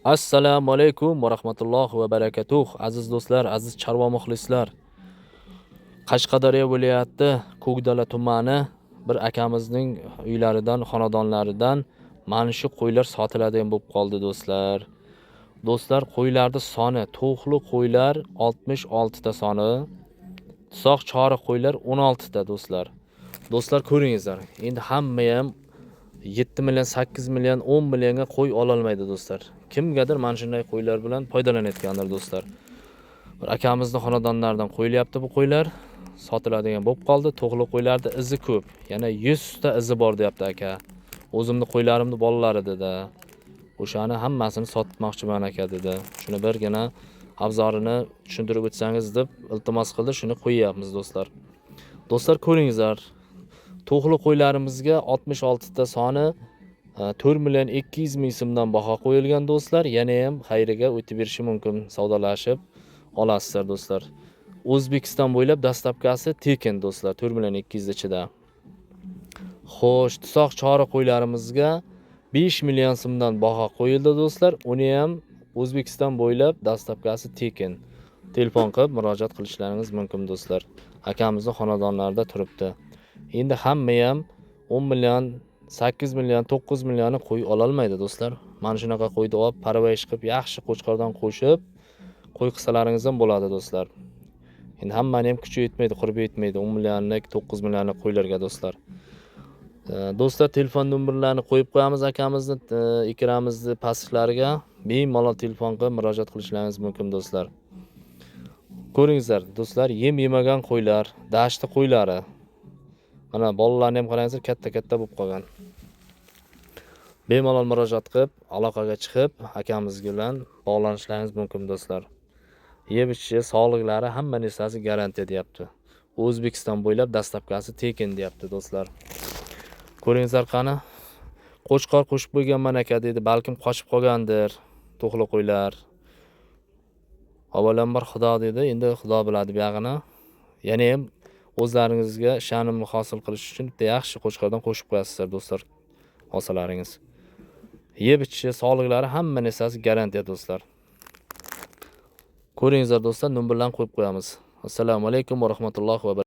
Assalomu alaykum va rahmatullohi va barakatuh. Aziz do'stlar, aziz chorva muxlislar. Qashqadaryo viloyati Ko'kdala tumani bir akamizning uylaridan, xonadonlaridan mana shu qo'ylar sotiladigan bo'lib qoldi do'stlar. Do'stlar, qo'ylarning soni, to'qli qo'ylar 66 ta soni, tusoq chori qo'ylar 16 ta do'stlar. Do'stlar ko'ringizlar. Endi hamma ham 7 million, 8 million, 10 millionga qo'y ola olmaydi do'stlar. Kimgadir mana shunday qo'ylar bilan foydalanayotgandir do'stlar. Bir akamizning xonadonlaridan qo'yilyapti bu qo'ylar. Sotiladigan bo'lib qoldi. To'g'li qo'ylarda izi ko'p. Yana 100 ta izi bor deyapti aka. O'zimni qo'ylarimni bolalari dedi. O'shani hammasini sotmoqchiman aka dedi. Shuni birgina avzorini tushuntirib o'tsangiz deb iltimos qildi. Shuni qo'yapmiz do'stlar. Do'stlar ko'ringizlar. To'g'li qo'ylarimizga 66 ta soni 4 million 200 ming so'mdan baho qo'yilgan do'stlar. Yana ham xayriga o'tib berishi mumkin, savdolashib olasizlar do'stlar. O'zbekiston bo'ylab dastlabkasi tekin do'stlar, 4 million 200 ichida. Xo'sh, tusoq chori qo'ylarimizga 5 million so'mdan baho qo'yildi do'stlar. Uni ham O'zbekiston bo'ylab dastlabkasi tekin. Telefon qilib murojaat qilishlaringiz mumkin do'stlar. Akamizning xonadonlarida turibdi. Endi hamma ham 10 million, 8 million, 9 millionni qo'y ola olmaydi do'stlar. Mana shunaqa qo'yni olib, parvayish qilib, yaxshi qo'chqordan qo'shib, qo'y qilsalaringiz ham bo'ladi do'stlar. Endi hammani ham kuchi yetmaydi, qurbi yetmaydi 10 millionlik, 9 millionlik qo'ylarga do'stlar. Do'stlar, telefon nomerlarini qo'yib qo'yamiz akamizni ekramizni pastlariga. Bemalol telefon qilib murojaat qilishlaringiz mumkin do'stlar. Ko'ringizlar do'stlar, yem yemagan qo'ylar, dashti qo'ylari. Mana bolalarni ham qarangizlar, katta-katta bo'lib qolgan. Bemalol murojaat qilib, aloqaga chiqib, akamiz bilan bog'lanishlaringiz mumkin do'stlar. Yeb ichishi, sog'liklari hamma narsasi garantiya deyapti. O'zbekiston bo'ylab dastlabkasi tekin deyapti do'stlar. Ko'ringizlar qani. Qo'chqor qo'shib qo'yganman aka dedi, balkim qochib qolgandir. To'g'li qo'ylar. Avvalambor Xudo dedi, endi Xudo biladi bu yog'ini. Yana ham o'zlaringizga sha'nimni hosil qilish uchun bitta yaxshi qo'chqordan qo'shib qo'yasizlar do'stlar. Olsalaringiz. Yeb ichishi, sog'liklari hamma narsasi garantiya do'stlar. Ko'ringizlar do'stlar, nomerlarni qo'yib qo'yamiz. Assalomu alaykum va rahmatullohi va